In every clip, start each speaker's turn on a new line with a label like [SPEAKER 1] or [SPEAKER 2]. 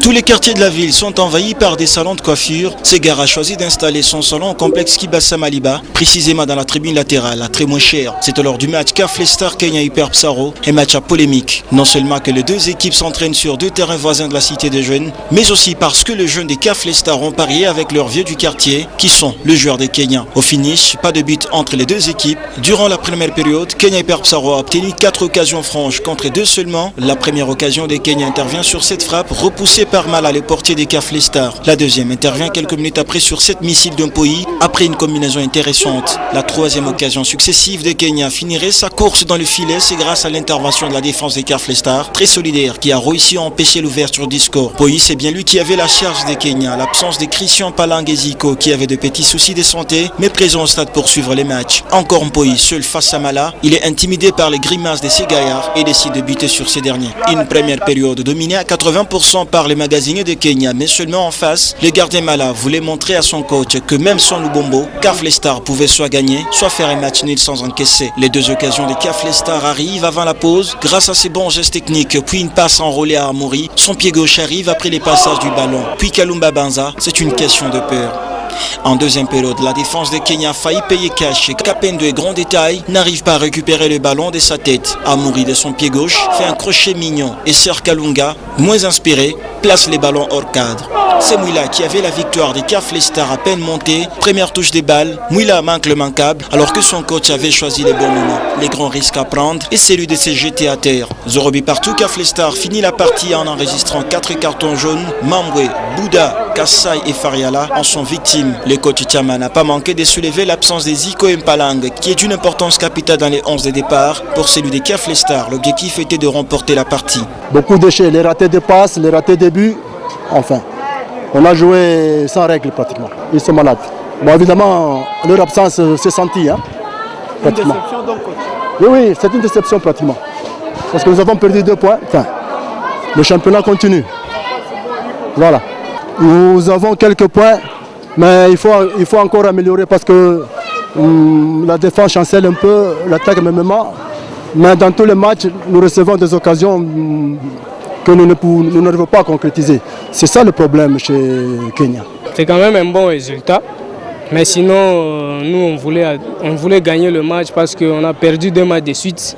[SPEAKER 1] Tous les quartiers de la ville sont envahis par des salons de coiffure. Segar a choisi d'installer son salon au complexe Kibasa Maliba, précisément dans la tribune latérale, à très moins cher. C'était lors du match Kafle Star Kenya Hyper Psaro, un match à polémique. Non seulement que les deux équipes s'entraînent sur deux terrains voisins de la cité des jeunes, mais aussi parce que les jeunes des Kafle Star ont parié avec leurs vieux du quartier, qui sont le joueur des Kenyans. Au finish, pas de but entre les deux équipes. Durant la première période, Kenya Hyper Psaro a obtenu 4 occasions franches contre 2 seulement. La première occasion des Kenyans intervient sur cette frappe repoussée par Mala, le portier des Kafle Star. La deuxième intervient quelques minutes après sur 7 missiles d'un Poi, après une combinaison intéressante. La troisième occasion successive de Kenya finirait sa course dans le filet, c'est grâce à l'intervention de la défense des Kafle Star, très solidaire, qui a réussi à empêcher l'ouverture du score. Poi, c'est bien lui qui avait la charge des Kenyans, l'absence de Christian Palang et Zico, qui avaient de petits soucis de santé, mais présents au stade pour suivre les matchs. Encore Poi, seul face à Mala, il est intimidé par les grimaces de ses gaillards et décide de buter sur ces derniers. Une première période dominée à 80% par les magasiniers de Kenya, mais seulement en face, le gardien Mala voulait montrer à son coach que même sans Lubombo, Kafle Star pouvait soit gagner, soit faire un match nul sans encaisser. Les deux occasions de Kafle Star arrivent avant la pause, grâce à ses bons gestes techniques, puis une passe enrôlée à Amori. Son pied gauche arrive après les passages du ballon, puis Kalumba Banza, c'est une question de peur. En deuxième période, la défense de Kenya a failli payer cash et Kapendo et grand détail n'arrive pas à récupérer le ballon de sa tête. Amori de son pied gauche fait un crochet mignon et Ser Kalunga, moins inspiré, place les ballons hors cadre. C'est Mouila qui avait la victoire des Kafle Star à peine montée. Première touche des balles, Mouila manque le manquable alors que son coach avait choisi les bons moments. Les grands risques à prendre et celui de se jeter à terre. Zorobi partout, Kafle Star finit la partie en enregistrant 4 cartons jaunes. Mambwe, Bouddha, Kassai et Fariala en sont victimes. Le coach Chama n'a pas manqué de soulever l'absence des Zico et Mpalang qui est d'une importance capitale dans les 11 de départ. Pour celui des Kafle Star, l'objectif était de remporter la partie.
[SPEAKER 2] Beaucoup de déchets, les ratés de passes, les ratés de buts, enfin. On a joué sans règle pratiquement. Ils sont malades. Bon, évidemment, leur absence s'est sentie. Pratiquement. Une déception donc, coach? Oui, c'est une déception pratiquement. Parce que nous avons perdu 2 points. Enfin, le championnat continue. Voilà. Nous avons quelques points, mais il faut encore améliorer parce que la défense chancelle un peu, l'attaque même. Mais dans tous les matchs, nous recevons des occasions que nous n'arrivons pas à concrétiser. C'est ça le problème chez Kenya.
[SPEAKER 3] C'est quand même un bon résultat. Mais sinon, nous, on voulait gagner le match parce qu'on a perdu 2 matchs de suite.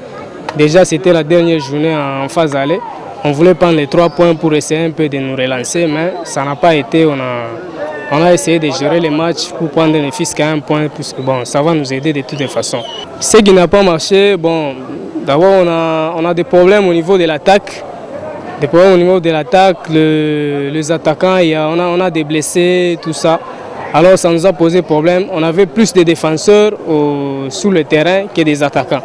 [SPEAKER 3] Déjà, c'était la dernière journée en phase aller. On voulait prendre les 3 points pour essayer un peu de nous relancer, mais ça n'a pas été. On a essayé de gérer les matchs pour prendre ne fût qu'à 1 point, puisque bon, ça va nous aider de toutes les façons. Ce qui n'a pas marché, bon, d'abord on a des problèmes au niveau de l'attaque. Des problèmes au niveau de l'attaque, les attaquants, on a des blessés, tout ça. Alors ça nous a posé problème. On avait plus de défenseurs sous le terrain que des attaquants.